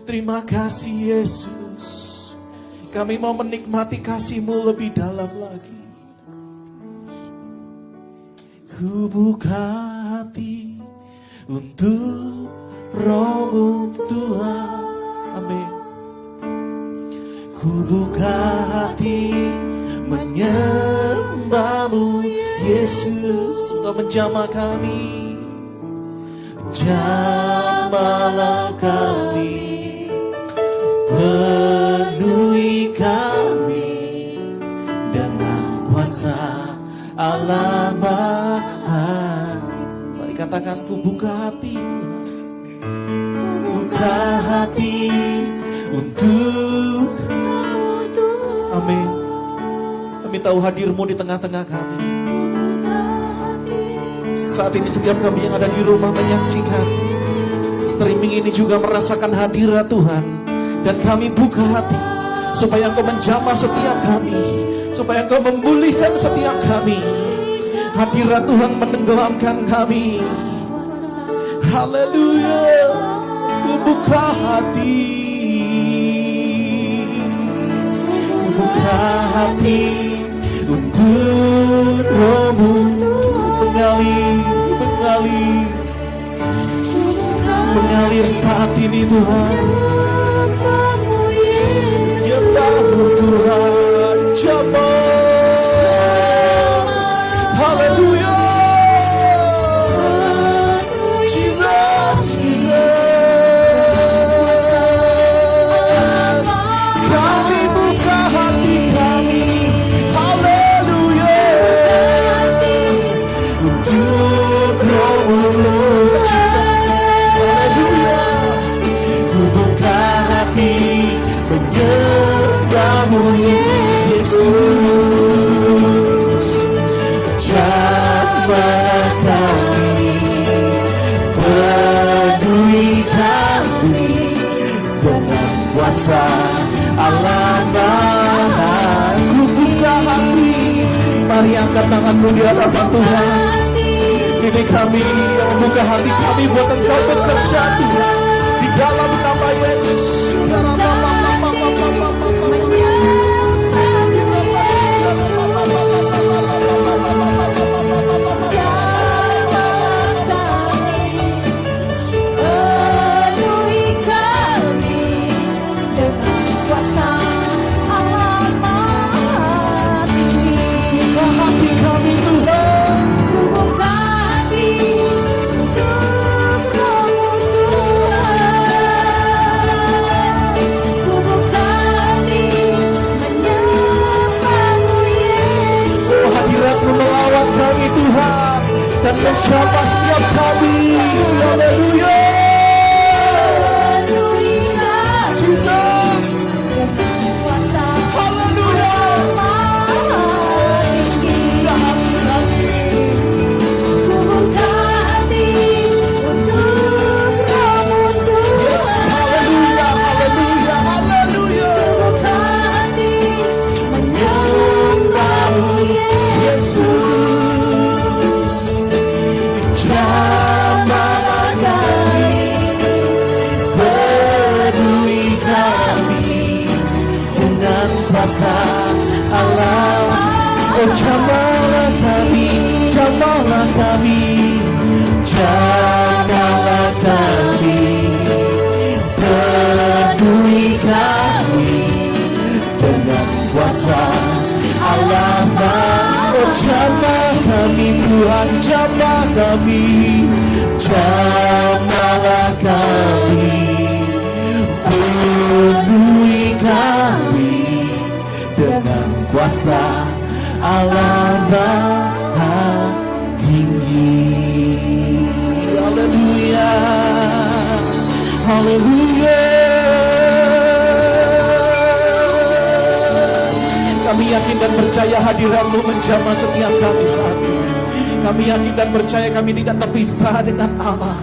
Terima kasih Yesus. Kami mau menikmati kasih-Mu lebih dalam lagi. Ku buka hati untuk Roh-Mu Tuhan. Amin. Ku buka hati menyembah-Mu Yesus. Engkau menjamah kami. Jamahlah kami, penuhi kami dengan kuasa Allah Maha. Mari katakan, ku buka hati, buka hati untuk. Amin. Kami tahu hadir-Mu di tengah-tengah kami. Saat ini setiap kami yang ada di rumah menyaksikan streaming ini juga merasakan hadirat Tuhan. Dan kami buka hati supaya Engkau menjamah setiap kami, supaya Engkau memulihkan setiap kami. Hadirat Tuhan menenggelamkan kami. Haleluya. Ku buka hati, ku buka hati untuk Roh-Mu mengalir saat ini Tuhan. Jamah-Mu Tuhan, jamah. Haleluya. Jesus, Jesus. Kami buka hati kami. Haleluya. Untuk Roh-Mu. Menyembah-Mu Yesus. Jamah kami, penuhi kami dengan kuasa Allah Maha. Ku buka hati. Mari angkat tanganmu di hadapan Tuhan. Ini kami yang membuka hati kami buat Engkau bekerja Tuhan. Di dalam nama Yesus. Kami Tuhan dan menjamah setiap kami. Haleluya. Jesus. Haleluya. Buka hati kami. Buka hati untuk Roh-Mu Tuhan. Yes, haleluya, haleluya, haleluya. Buka hati menyembah-Mu Yesus. Kuasa Allah. Oh jamahlah kami, jamahlah kami, jamahlah kami, peduli kami dengan kuasa Allah. Oh jamah kami Tuhan, jamah kami, jamahlah kami, peduli kami dengan kuasa Allah Maha Tinggi. Haleluya, haleluya. Kami yakin dan percaya hadirat-Mu menjamah setiap kami saat ini. Kami yakin dan percaya kami tidak terpisah dengan Allah.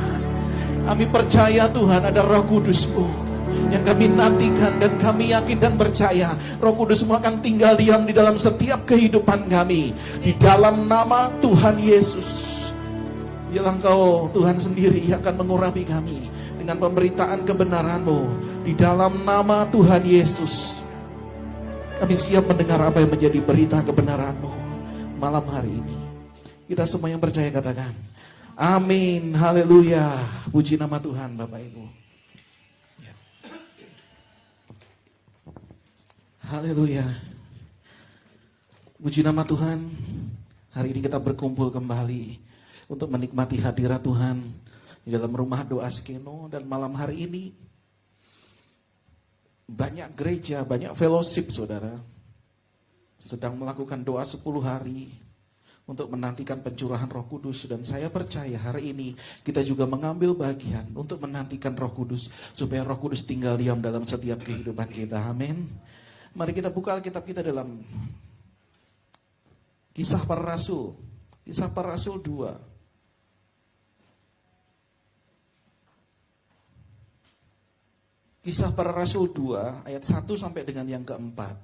Kami percaya Tuhan ada Roh Kudus-Mu yang kami nantikan, dan kami yakin dan percaya Roh Kudus-Mu akan tinggal diam di dalam setiap kehidupan kami. Di dalam nama Tuhan Yesus. Biarlah Engkau Tuhan sendiri yang akan mengurapi kami dengan pemberitaan kebenaran-Mu. Di dalam nama Tuhan Yesus, kami siap mendengar apa yang menjadi berita kebenaran-Mu malam hari ini. Kita semua yang percaya katakan, amin, haleluya. Puji nama Tuhan Bapak Ibu. Ya. Haleluya. Puji nama Tuhan. Hari ini kita berkumpul kembali untuk menikmati hadirat Tuhan di dalam rumah doa Skeno. Dan malam hari ini banyak gereja, banyak fellowship saudara sedang melakukan doa 10 hari untuk menantikan pencurahan Roh Kudus. Dan saya percaya hari ini kita juga mengambil bagian untuk menantikan Roh Kudus, supaya Roh Kudus tinggal diam dalam setiap kehidupan kita. Amin. Mari kita buka Alkitab kita dalam Kisah Para Rasul, Kisah Para Rasul 2. Kisah Para Rasul 2 ayat 1 sampai dengan yang keempat.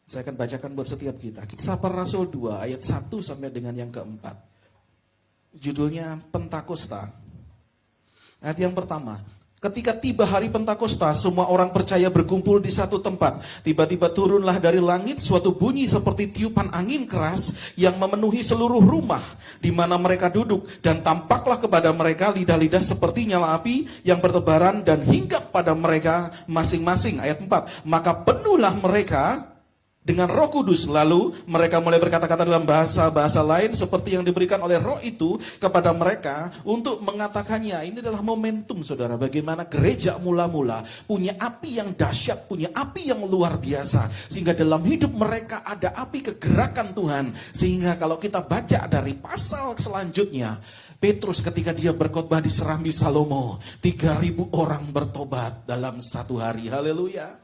Saya akan bacakan buat setiap kita. Kisah Para Rasul 2 ayat 1 sampai dengan yang keempat. Judulnya Pentakosta. Ayat yang pertama. Ketika tiba hari Pentakosta, semua orang percaya berkumpul di satu tempat. Tiba-tiba turunlah dari langit suatu bunyi seperti tiupan angin keras yang memenuhi seluruh rumah di mana mereka duduk. Dan tampaklah kepada mereka lidah-lidah seperti nyala api yang bertebaran dan hinggap pada mereka masing-masing. Ayat 4. Maka penuhlah mereka dengan Roh Kudus, lalu mereka mulai berkata-kata dalam bahasa-bahasa lain seperti yang diberikan oleh Roh itu kepada mereka untuk mengatakannya. Ini adalah momentum saudara, bagaimana gereja mula-mula punya api yang dahsyat, punya api yang luar biasa, sehingga dalam hidup mereka ada api kegerakan Tuhan. Sehingga kalau kita baca dari pasal selanjutnya, Petrus ketika dia berkhotbah di Serambi Salomo, 3.000 orang bertobat dalam satu hari. Haleluya.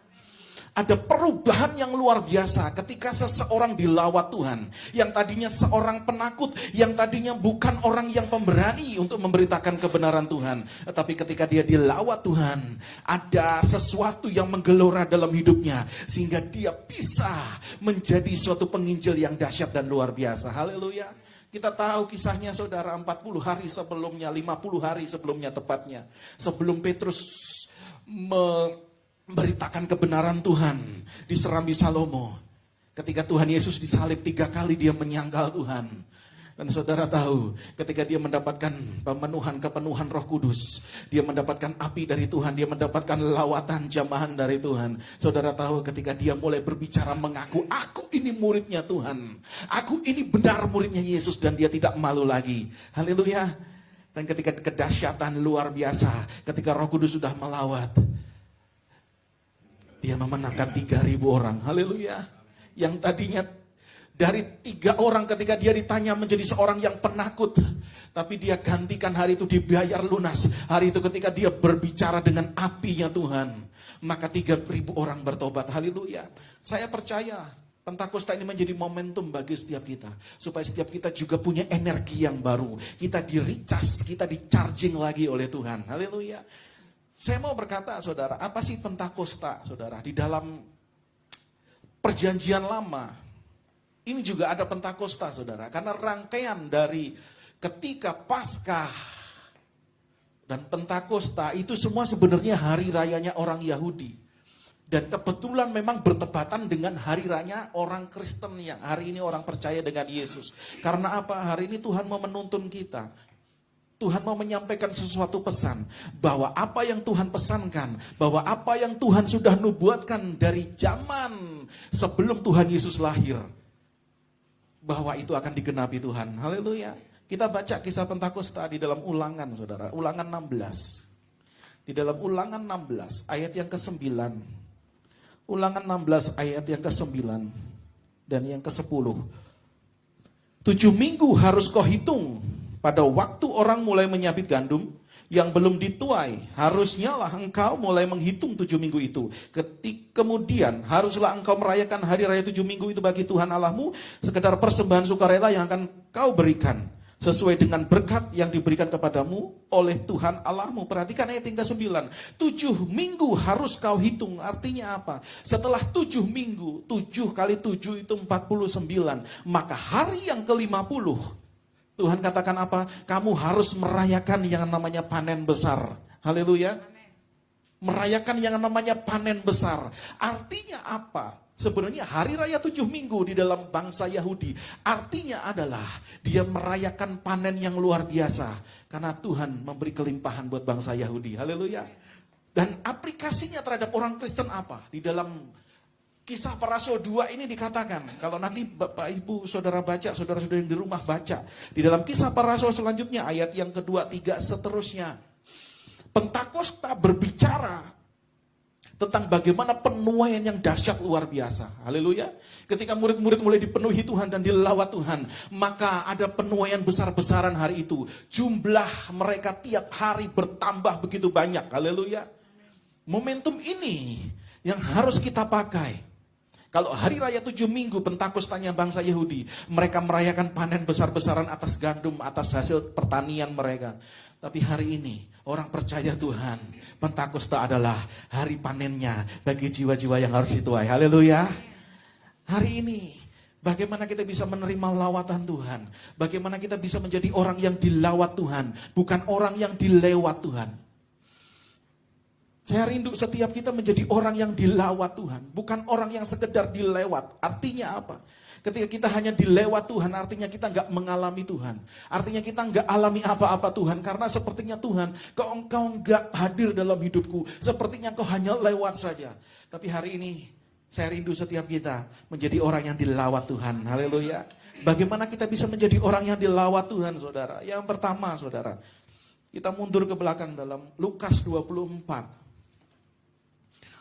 Ada perubahan yang luar biasa ketika seseorang dilawat Tuhan. Yang tadinya seorang penakut, yang tadinya bukan orang yang pemberani untuk memberitakan kebenaran Tuhan. Tetapi ketika dia dilawat Tuhan, ada sesuatu yang menggelora dalam hidupnya. Sehingga dia bisa menjadi suatu penginjil yang dahsyat dan luar biasa. Haleluya. Kita tahu kisahnya saudara, 40 hari sebelumnya, 50 hari sebelumnya tepatnya. Sebelum Petrus memberitakan kebenaran Tuhan di Serambi Salomo. Ketika Tuhan Yesus disalib 3 kali dia menyangkal Tuhan. Dan saudara tahu ketika dia mendapatkan kepenuhan Roh Kudus. Dia mendapatkan api dari Tuhan. Dia mendapatkan lawatan jamahan dari Tuhan. Saudara tahu ketika dia mulai berbicara mengaku, aku ini muridnya Tuhan. Aku ini benar muridnya Yesus. Dan dia tidak malu lagi. Haleluya. Dan ketika kedahsyatan luar biasa. Ketika Roh Kudus sudah melawat. Dia memenangkan 3.000 orang. Haleluya. Yang tadinya dari 3 orang ketika dia ditanya menjadi seorang yang penakut. Tapi dia gantikan hari itu dibayar lunas. Hari itu ketika dia berbicara dengan apinya Tuhan. Maka 3.000 orang bertobat. Haleluya. Saya percaya Pentakosta ini menjadi momentum bagi setiap kita. Supaya setiap kita juga punya energi yang baru. Kita di-recharge, kita di-charging lagi oleh Tuhan. Haleluya. Saya mau berkata saudara, apa sih Pentakosta saudara? Di dalam perjanjian lama, ini juga ada Pentakosta saudara. Karena rangkaian dari ketika Paskah dan Pentakosta itu semua sebenarnya hari rayanya orang Yahudi. Dan kebetulan memang bertepatan dengan hari raya orang Kristen yang hari ini orang percaya dengan Yesus. Karena apa? Hari ini Tuhan mau menuntun kita. Tuhan mau menyampaikan sesuatu pesan, bahwa apa yang Tuhan pesankan, bahwa apa yang Tuhan sudah nubuatkan dari zaman sebelum Tuhan Yesus lahir, bahwa itu akan digenapi Tuhan. Haleluya. Kita baca kisah Pentakosta di dalam Ulangan saudara, Ulangan 16. Di dalam Ulangan 16 ayat yang ke-9. Ulangan 16 ayat yang ke-9 dan yang ke-10. 7 minggu harus kau hitung. Pada waktu orang mulai menyabit gandum yang belum dituai, harusnya lah engkau mulai menghitung 7 minggu itu. Kemudian haruslah engkau merayakan hari raya 7 minggu itu bagi Tuhan Allahmu, sekedar persembahan sukarela yang akan kau berikan, sesuai dengan berkat yang diberikan kepadamu oleh Tuhan Allahmu. Perhatikan ayat yang ke-9. 7 minggu harus kau hitung. Artinya apa? Setelah 7 minggu, 7 kali 7 itu 49. Maka hari yang ke-50, Tuhan katakan apa? Kamu harus merayakan yang namanya panen besar. Haleluya. Merayakan yang namanya panen besar. Artinya apa? Sebenarnya hari raya 7 minggu di dalam bangsa Yahudi artinya adalah dia merayakan panen yang luar biasa. Karena Tuhan memberi kelimpahan buat bangsa Yahudi. Haleluya. Dan aplikasinya terhadap orang Kristen apa? Di dalam Kisah Para Rasul 2 ini dikatakan. Kalau nanti Bapak Ibu Saudara baca, saudara-saudara yang di rumah baca. Di dalam Kisah Para Rasul selanjutnya ayat yang kedua, 3 seterusnya. Pentakosta berbicara tentang bagaimana penuaian yang dahsyat luar biasa. Haleluya. Ketika murid-murid mulai dipenuhi Tuhan dan dilawat Tuhan, maka ada penuaian besar-besaran hari itu. Jumlah mereka tiap hari bertambah begitu banyak. Haleluya. Momentum ini yang harus kita pakai. Kalau hari raya 7 minggu Pentakostanya bangsa Yahudi, mereka merayakan panen besar-besaran atas gandum, atas hasil pertanian mereka. Tapi hari ini orang percaya Tuhan, Pentakosta adalah hari panennya bagi jiwa-jiwa yang harus dituai. Haleluya. Hari ini bagaimana kita bisa menerima lawatan Tuhan? Bagaimana kita bisa menjadi orang yang dilawat Tuhan, bukan orang yang dilewat Tuhan. Saya rindu setiap kita menjadi orang yang dilawat Tuhan, bukan orang yang sekedar dilewat. Artinya apa? Ketika kita hanya dilewat Tuhan, artinya kita nggak mengalami Tuhan. Artinya kita nggak alami apa-apa Tuhan. Karena sepertinya Tuhan, engkau nggak hadir dalam hidupku. Sepertinya engkau hanya lewat saja. Tapi hari ini, saya rindu setiap kita menjadi orang yang dilawat Tuhan. Haleluya. Bagaimana kita bisa menjadi orang yang dilawat Tuhan, saudara? Yang pertama, saudara, kita mundur ke belakang dalam Lukas 24.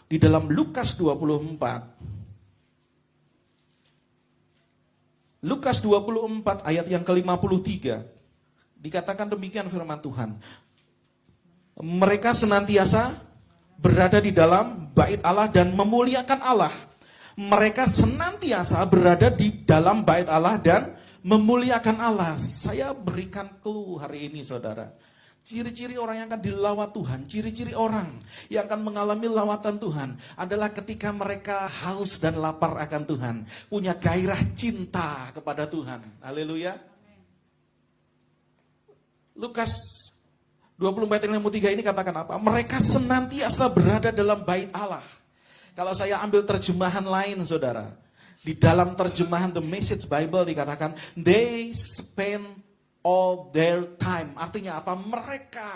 Di dalam Lukas 24, Lukas 24 ayat yang ke-53, dikatakan demikian firman Tuhan. Mereka senantiasa berada di dalam bait Allah dan memuliakan Allah. Mereka senantiasa berada di dalam bait Allah dan memuliakan Allah. Saya berikan clue hari ini, saudara. Ciri-ciri orang yang akan dilawat Tuhan, ciri-ciri orang yang akan mengalami lawatan Tuhan adalah ketika mereka haus dan lapar akan Tuhan, punya gairah cinta kepada Tuhan. Haleluya. Lukas 24:53 ini katakan apa? Mereka senantiasa berada dalam bait Allah. Kalau saya ambil terjemahan lain, saudara, di dalam terjemahan The Message Bible dikatakan, they spend all their time. Artinya apa? Mereka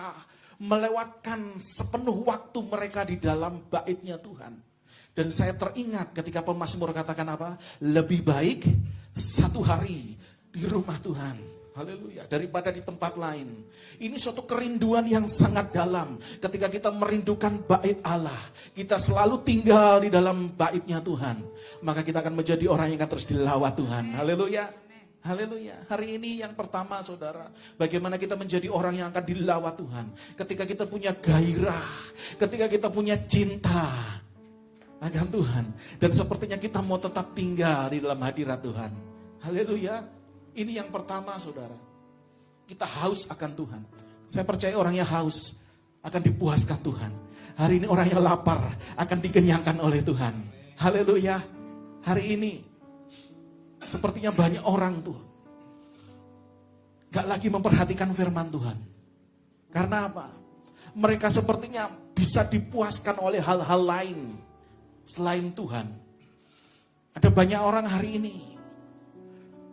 melewatkan sepenuh waktu mereka di dalam baitnya Tuhan. Dan saya teringat ketika pemazmur katakan apa? Lebih baik satu hari di rumah Tuhan. Haleluya. Daripada di tempat lain. Ini suatu kerinduan yang sangat dalam. Ketika kita merindukan bait Allah, kita selalu tinggal di dalam baitnya Tuhan, maka kita akan menjadi orang yang akan terus dilawat Tuhan. Haleluya. Haleluya. Hari ini yang pertama, saudara, bagaimana kita menjadi orang yang akan dilawat Tuhan. Ketika kita punya gairah, ketika kita punya cinta akan Tuhan. Dan sepertinya kita mau tetap tinggal di dalam hadirat Tuhan. Haleluya. Ini yang pertama, saudara. Kita haus akan Tuhan. Saya percaya orang yang haus akan dipuaskan Tuhan. Hari ini orang yang lapar akan dikenyangkan oleh Tuhan. Haleluya. Hari ini sepertinya banyak orang tuh gak lagi memperhatikan firman Tuhan. Karena apa? Mereka sepertinya bisa dipuaskan oleh hal-hal lain selain Tuhan. Ada banyak orang hari ini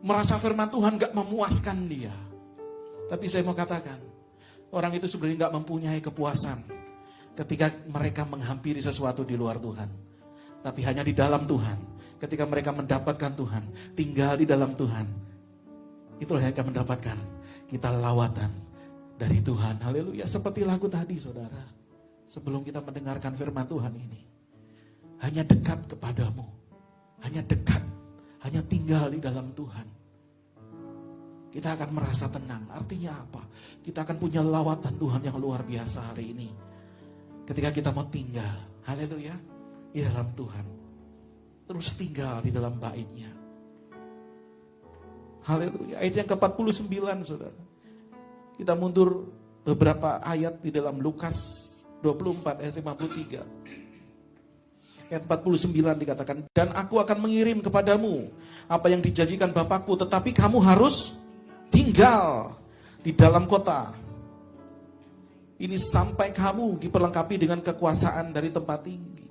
merasa firman Tuhan gak memuaskan dia. Tapi saya mau katakan, orang itu sebenarnya gak mempunyai kepuasan ketika mereka menghampiri sesuatu di luar Tuhan. Tapi hanya di dalam Tuhan. Ketika mereka mendapatkan Tuhan, tinggal di dalam Tuhan, itulah yang akan mendapatkan kita lawatan dari Tuhan. Haleluya. Seperti lagu tadi, saudara. Sebelum kita mendengarkan firman Tuhan ini, hanya dekat kepadamu, hanya dekat, hanya tinggal di dalam Tuhan, kita akan merasa tenang. Artinya apa? Kita akan punya lawatan Tuhan yang luar biasa hari ini. Ketika kita mau tinggal, haleluya, di dalam Tuhan. Terus tinggal di dalam bait-Nya. Haleluya. Ayat yang ke-49, saudara. Kita mundur beberapa ayat di dalam Lukas 24 ayat 53. Ayat 49 dikatakan, dan aku akan mengirim kepadamu apa yang dijanjikan Bapakku, tetapi kamu harus tinggal di dalam kota. Ini sampai kamu diperlengkapi dengan kekuasaan dari tempat tinggi.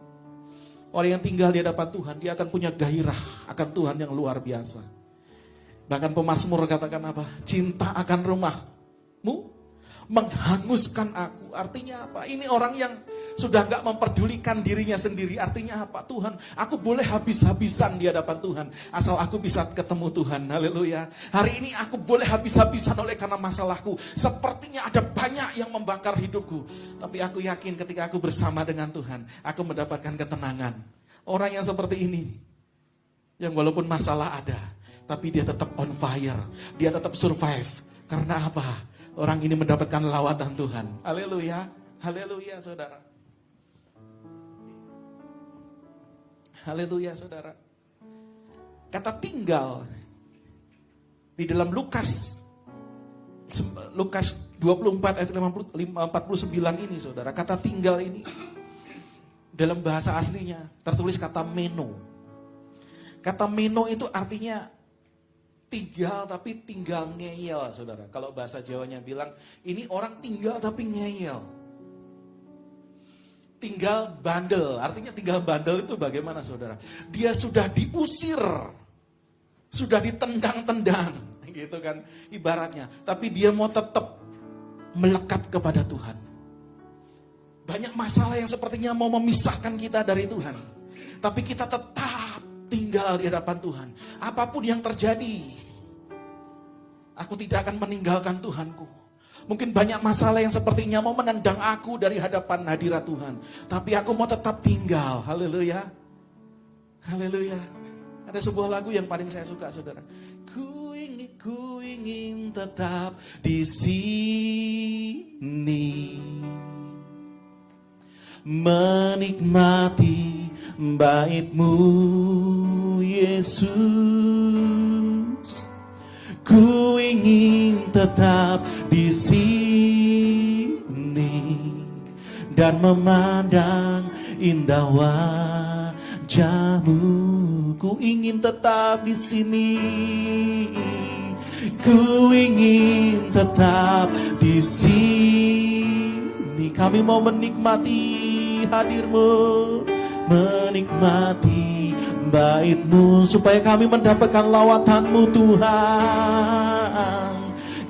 Orang yang tinggal di hadapan Tuhan, dia akan punya gairah akan Tuhan yang luar biasa. Bahkan pemazmur katakan apa? Cinta akan rumahmu menghanguskan aku. Artinya apa? Ini orang yang sudah gak memperdulikan dirinya sendiri. Artinya apa? Tuhan, aku boleh habis-habisan di hadapan Tuhan, asal aku bisa ketemu Tuhan. Haleluya. Hari ini aku boleh habis-habisan oleh karena masalahku. Sepertinya ada banyak yang membakar hidupku. Tapi aku yakin ketika aku bersama dengan Tuhan, aku mendapatkan ketenangan. Orang yang seperti ini, yang walaupun masalah ada, tapi dia tetap on fire. Dia tetap survive. Karena apa? Orang ini mendapatkan lawatan Tuhan. Haleluya. Haleluya, saudara. Haleluya, saudara. Kata tinggal di dalam Lukas 24 ayat 49 ini, saudara. Kata tinggal ini dalam bahasa aslinya tertulis kata meno. Kata meno itu artinya tinggal tapi tinggal ngeyel, saudara. Kalau bahasa Jawanya bilang, ini orang tinggal tapi ngeyel. Tinggal bandel, artinya tinggal bandel itu bagaimana, saudara? Dia sudah diusir, sudah ditendang-tendang, gitu kan ibaratnya. Tapi dia mau tetap melekat kepada Tuhan. Banyak masalah yang sepertinya mau memisahkan kita dari Tuhan. Tapi kita tetap tinggal di hadapan Tuhan. Apapun yang terjadi, aku tidak akan meninggalkan Tuhanku. Mungkin banyak masalah yang sepertinya mau menendang aku dari hadapan hadirat Tuhan. Tapi aku mau tetap tinggal. Haleluya. Haleluya. Ada sebuah lagu yang paling saya suka, saudara. Ku ingin tetap di sini, menikmati bait-Mu, Yesus. Ku ingin tetap di sini dan memandang indah wajah-Mu. Ku ingin tetap di sini. Ku ingin tetap di sini. Kami mau menikmati hadir-Mu, menikmati bait-Mu, supaya kami mendapatkan lawatan-Mu, Tuhan.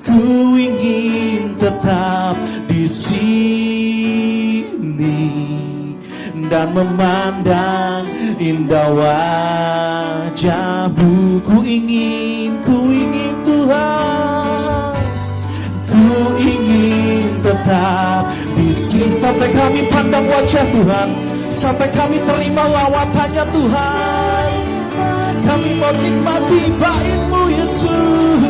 Ku ingin tetap di sini dan memandang indah wajah-Mu. Ku ingin Tuhan, ku ingin tetap di sini sampai kami pandang wajah Tuhan, sampai kami terima lawatannya Tuhan. Kami mau nikmati bait-Mu, Yesus.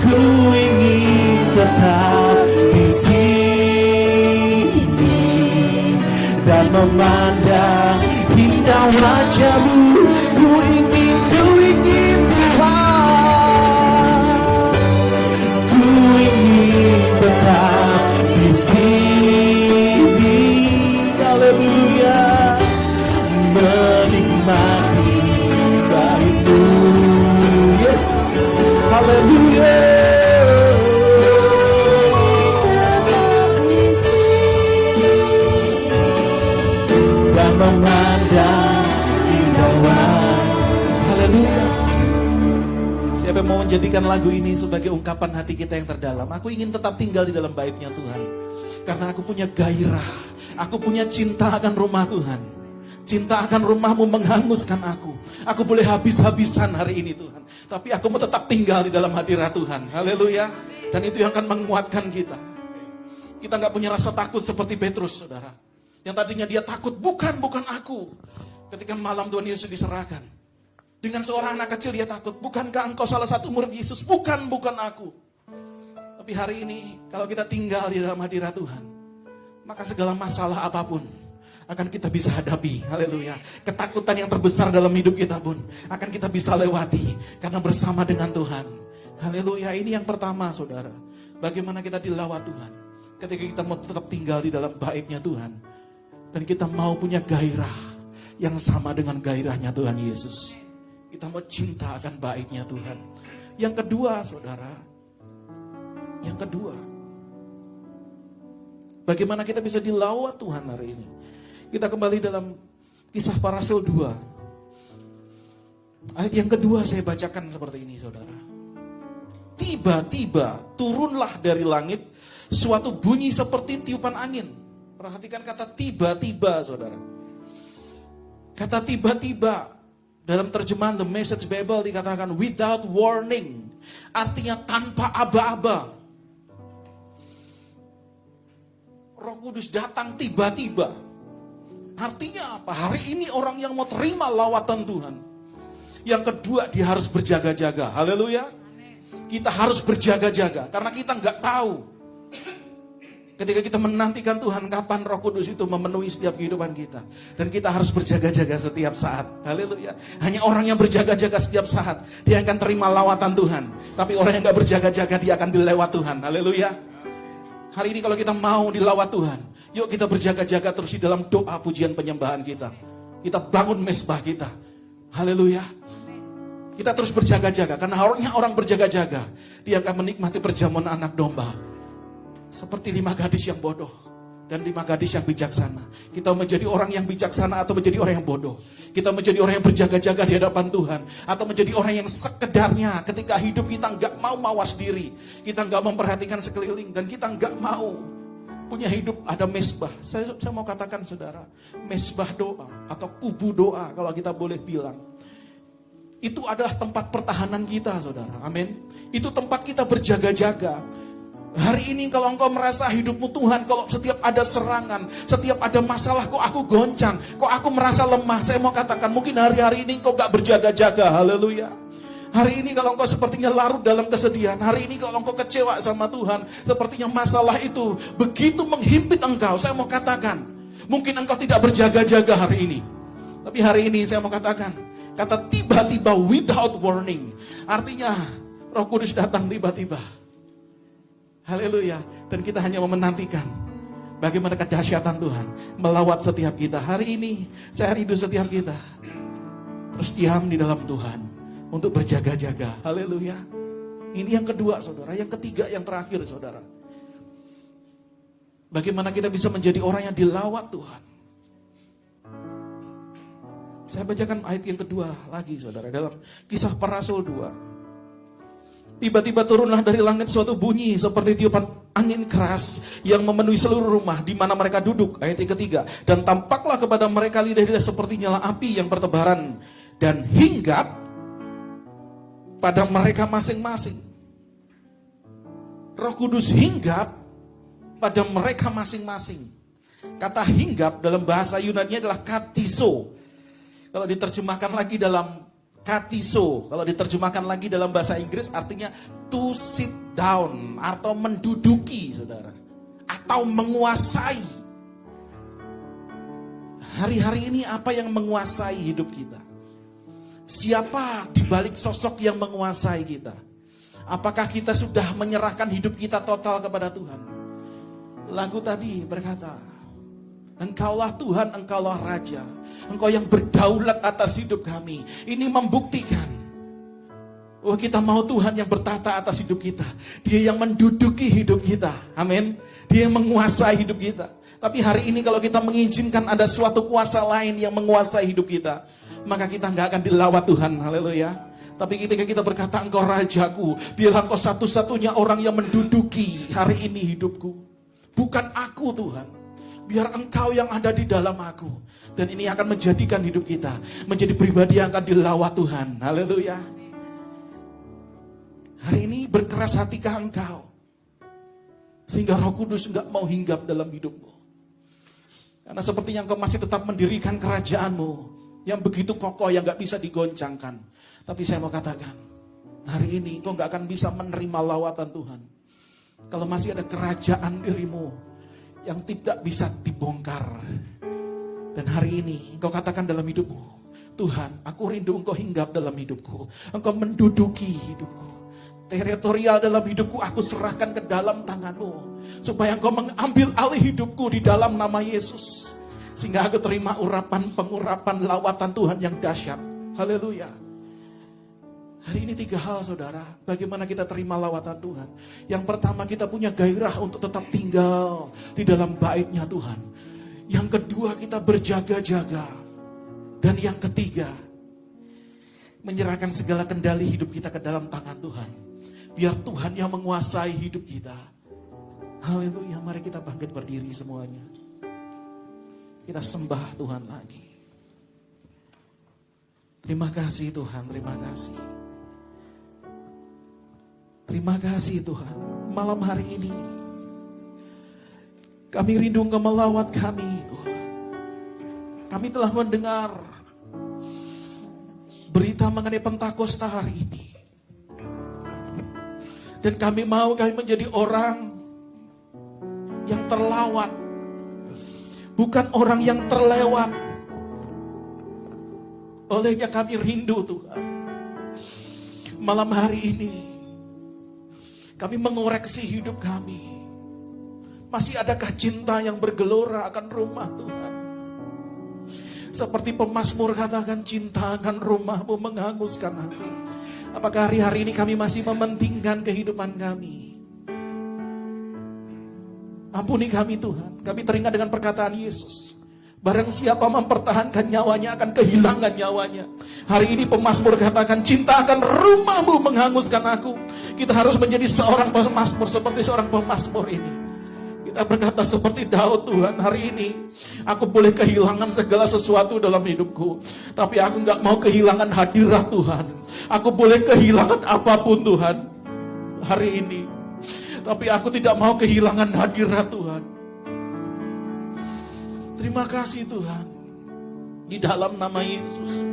Ku ingin tetap di sini dan memandang indah wajah-Mu. Ku ingin Tuhan, ku ingin tetap di sini. Haleluya. Menikmati bait-Mu, yes. Haleluya. Dan memandang indah wajah. Haleluya. Siapa yang mau menjadikan lagu ini sebagai ungkapan hati kita yang terdalam? Aku ingin tetap tinggal di dalam bait-Nya Tuhan, karena aku punya gairah, aku punya cinta akan rumah Tuhan. Cinta akan rumah-Mu menghanguskan aku. Aku boleh habis-habisan hari ini, Tuhan, tapi aku mau tetap tinggal di dalam hadirat Tuhan. Haleluya. Dan itu yang akan menguatkan kita. Kita gak punya rasa takut seperti Petrus, saudara. Yang tadinya dia takut, bukan aku. Ketika malam Tuhan Yesus diserahkan, dengan seorang anak kecil dia takut. Bukankah engkau salah satu murid Yesus? Bukan aku. Tapi hari ini kalau kita tinggal di dalam hadirat Tuhan, maka segala masalah apapun akan kita bisa hadapi. Haleluya. Ketakutan yang terbesar dalam hidup kita pun akan kita bisa lewati karena bersama dengan Tuhan. Haleluya. Ini yang pertama, saudara. Bagaimana kita dilawat Tuhan ketika kita mau tetap tinggal di dalam bait-Nya Tuhan, dan kita mau punya gairah yang sama dengan gairahnya Tuhan Yesus. Kita mau cinta akan bait-Nya Tuhan. Yang kedua, saudara, Yang kedua, bagaimana kita bisa dilawat Tuhan hari ini? Kita kembali dalam Kisah Para Rasul 2. Ayat yang kedua saya bacakan seperti ini, saudara. Tiba-tiba turunlah dari langit suatu bunyi seperti tiupan angin. Perhatikan kata tiba-tiba, saudara. Kata tiba-tiba dalam terjemahan The Message Bible dikatakan without warning. Artinya tanpa aba-aba. Roh Kudus datang tiba-tiba. Artinya apa? Hari ini orang yang mau terima lawatan Tuhan. Yang kedua, dia harus berjaga-jaga. Haleluya. Kita harus berjaga-jaga karena kita nggak tahu ketika kita menantikan Tuhan kapan Roh Kudus itu memenuhi setiap kehidupan kita, dan kita harus berjaga-jaga setiap saat. Haleluya. Hanya orang yang berjaga-jaga setiap saat dia akan terima lawatan Tuhan. Tapi orang yang nggak berjaga-jaga dia akan dilewat Tuhan. Haleluya. Hari ini kalau kita mau dilawat Tuhan, yuk kita berjaga-jaga terus di dalam doa pujian penyembahan kita. Kita bangun mesbah kita. Haleluya. Kita terus berjaga-jaga, karena orang berjaga-jaga, dia akan menikmati perjamuan anak domba. Seperti 5 gadis yang bodoh dan 5 gadis yang bijaksana. Kita menjadi orang yang bijaksana atau menjadi orang yang bodoh? Kita menjadi orang yang berjaga-jaga di hadapan Tuhan, atau menjadi orang yang sekedarnya ketika hidup kita nggak mau mawas diri, kita nggak memperhatikan sekeliling, dan kita nggak mau punya hidup ada mesbah. Saya mau katakan, saudara, mesbah doa atau kubu doa kalau kita boleh bilang, itu adalah tempat pertahanan kita, saudara. Amin. Itu tempat kita berjaga-jaga. Hari ini kalau engkau merasa hidupmu Tuhan, kalau setiap ada serangan, setiap ada masalah, kok aku goncang, kok aku merasa lemah, saya mau katakan mungkin hari-hari ini engkau gak berjaga-jaga. Haleluya. Hari ini kalau engkau sepertinya larut dalam kesedihan, hari ini kalau engkau kecewa sama Tuhan, sepertinya masalah itu begitu menghimpit engkau, saya mau katakan mungkin engkau tidak berjaga-jaga hari ini. Tapi hari ini saya mau katakan, kata tiba-tiba without warning, artinya Roh Kudus datang tiba-tiba. Haleluya. Dan kita hanya menantikan bagaimana kedahsyatan Tuhan melawat setiap kita. Hari ini saya rindu setiap kita terus diam di dalam Tuhan untuk berjaga-jaga. Haleluya. Ini yang kedua, saudara. Yang ketiga, yang terakhir, saudara. Bagaimana kita bisa menjadi orang yang dilawat Tuhan. Saya bacakan ayat yang kedua lagi, saudara, dalam Kisah Para Rasul 2. Tiba-tiba turunlah dari langit suatu bunyi seperti tiupan angin keras yang memenuhi seluruh rumah di mana mereka duduk. Ayat yang ketiga. Dan tampaklah kepada mereka lidah-lidah seperti nyala api yang bertebaran dan hinggap pada mereka masing-masing. Roh Kudus hinggap pada mereka masing-masing. Kata hinggap dalam bahasa Yunani adalah katiso. Kalau diterjemahkan lagi dalam katiso, kalau diterjemahkan lagi dalam bahasa Inggris artinya to sit down atau menduduki, saudara, atau menguasai. Hari-hari ini apa yang menguasai hidup kita? Siapa di balik sosok yang menguasai kita? Apakah kita sudah menyerahkan hidup kita total kepada Tuhan? Lagu tadi berkata, Engkaulah Tuhan, Engkaulah Raja, Engkau yang berdaulat atas hidup kami. Ini membuktikan bahwa kita mau Tuhan yang bertata atas hidup kita. Dia yang menduduki hidup kita. Amin. Dia yang menguasai hidup kita. Tapi hari ini kalau kita mengizinkan ada suatu kuasa lain yang menguasai hidup kita, maka kita nggak akan dilawat Tuhan. Haleluya. Tapi ketika kita berkata Engkau Rajaku, biarlah Engkau satu-satunya orang yang menduduki hari ini hidupku. Bukan aku, Tuhan. Biar Engkau yang ada di dalam aku. Dan ini akan menjadikan hidup kita menjadi pribadi yang akan dilawat Tuhan. Haleluya. Hari ini berkeras hatikah engkau, sehingga Roh Kudus enggak mau hinggap dalam hidupmu. Karena sepertinya engkau masih tetap mendirikan kerajaanmu yang begitu kokoh, yang enggak bisa digoncangkan. Tapi saya mau katakan, hari ini engkau enggak akan bisa menerima lawatan Tuhan kalau masih ada kerajaan dirimu yang tidak bisa dibongkar. Dan hari ini engkau katakan dalam hidupmu, Tuhan, aku rindu Engkau hinggap dalam hidupku. Engkau menduduki hidupku. Teritorial dalam hidupku aku serahkan ke dalam tangan-Mu, supaya Engkau mengambil alih hidupku di dalam nama Yesus, sehingga aku terima urapan-pengurapan lawatan Tuhan yang dahsyat. Haleluya. Hari ini 3 hal saudara, bagaimana kita terima lawatan Tuhan. Yang pertama, kita punya gairah untuk tetap tinggal di dalam bait-Nya Tuhan. Yang kedua, kita berjaga-jaga. Dan yang ketiga, menyerahkan segala kendali hidup kita ke dalam tangan Tuhan. Biar Tuhan yang menguasai hidup kita. Haleluya, mari kita bangkit berdiri semuanya. Kita sembah Tuhan lagi. Terima kasih Tuhan, terima kasih. Terima kasih Tuhan, malam hari ini kami rindu Engkau melawat kami Tuhan. Kami telah mendengar berita mengenai Pentakosta hari ini. Dan kami menjadi orang yang terlawat, bukan orang yang terlewat. Olehnya kami rindu Tuhan. Malam hari ini kami mengoreksi hidup kami. Masih adakah cinta yang bergelora akan rumah Tuhan? Seperti pemazmur katakan, cinta akan rumahmu menghanguskan aku. Apakah hari-hari ini kami masih mementingkan kehidupan kami? Ampuni kami Tuhan. Kami teringat dengan perkataan Yesus. Barang siapa mempertahankan nyawanya akan kehilangan nyawanya. Hari ini pemazmur katakan, cinta akan rumahmu menghanguskan aku. Kita harus menjadi seorang pemazmur seperti seorang pemazmur ini. Kita berkata seperti Daud, Tuhan, hari ini aku boleh kehilangan segala sesuatu dalam hidupku, tapi aku gak mau kehilangan hadirat Tuhan. Aku boleh kehilangan apapun Tuhan hari ini, tapi aku tidak mau kehilangan hadirat Tuhan. Terima kasih Tuhan. Di dalam nama Yesus,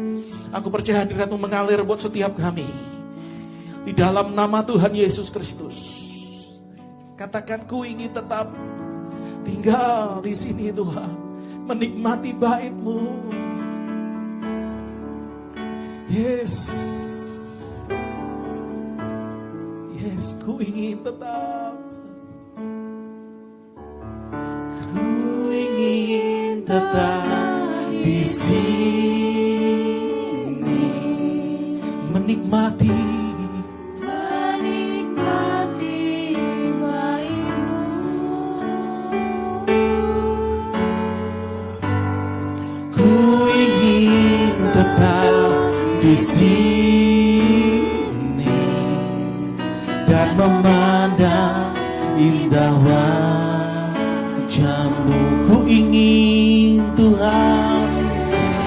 aku percaya hadirat-Mu mengalir buat setiap kami. Di dalam nama Tuhan Yesus Kristus. Katakan, ku ingin tetap tinggal di sini Tuhan, menikmati bait-Mu. Yes, ku ingin tetap. Ku ingin tetap di sini, menikmati bait-Mu. Ku ingin tetap di sini dan memandang indah wajah-Mu. Ku ingin Tuhan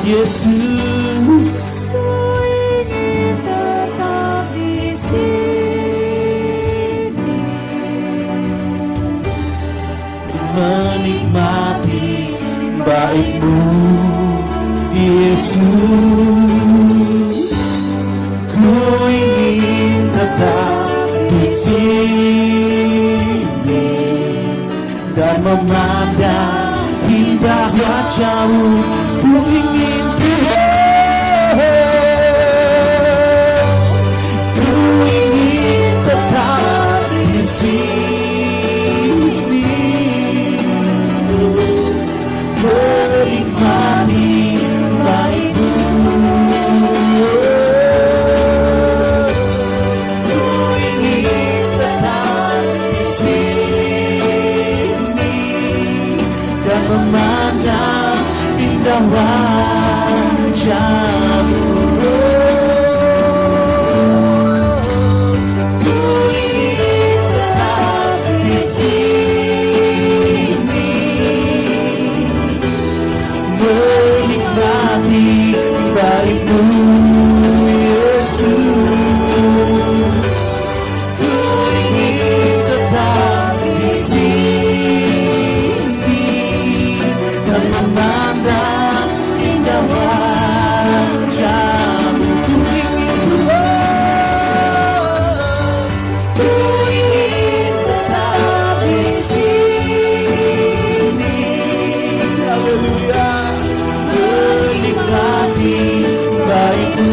Yesus, ku ingin tetap di sini, menikmati bait-Mu Yesus. Ku ingin tetap di sini dan memandang indah wajah-Mu. Ku ingin tetap di sini, menikmati bait-Mu. Ku ingin tetap di sini dan memandang indah wajah-Mu. Ku ingin tetap di sini, menikmati bait-Mu Yesus. Ku ingin tetap di sini dan memandang indah wajah-Mu. Ku ingin tetap di sini, haleluya, menikmati bait-Mu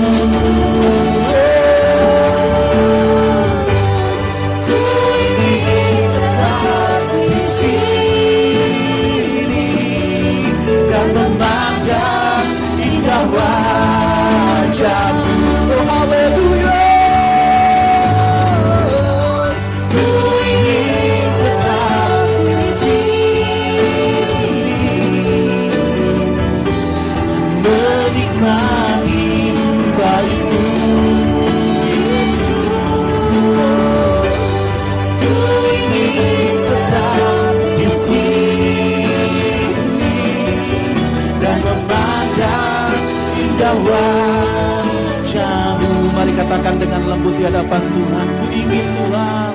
wajah-Mu. Mari katakan dengan lembut di hadapan Tuhan. Ku ingin Tuhan,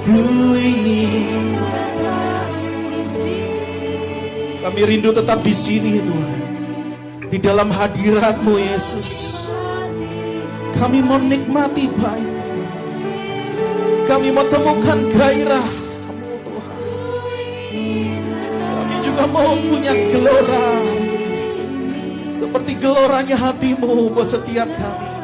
ku ingin. Kami rindu tetap di sini Tuhan, di dalam hadirat-Mu Yesus. Kami mau nikmati baik, kami mau temukan gairah-Mu Tuhan. Kami juga mau punya gelora seperti geloranya hati-Mu buat setiap kami.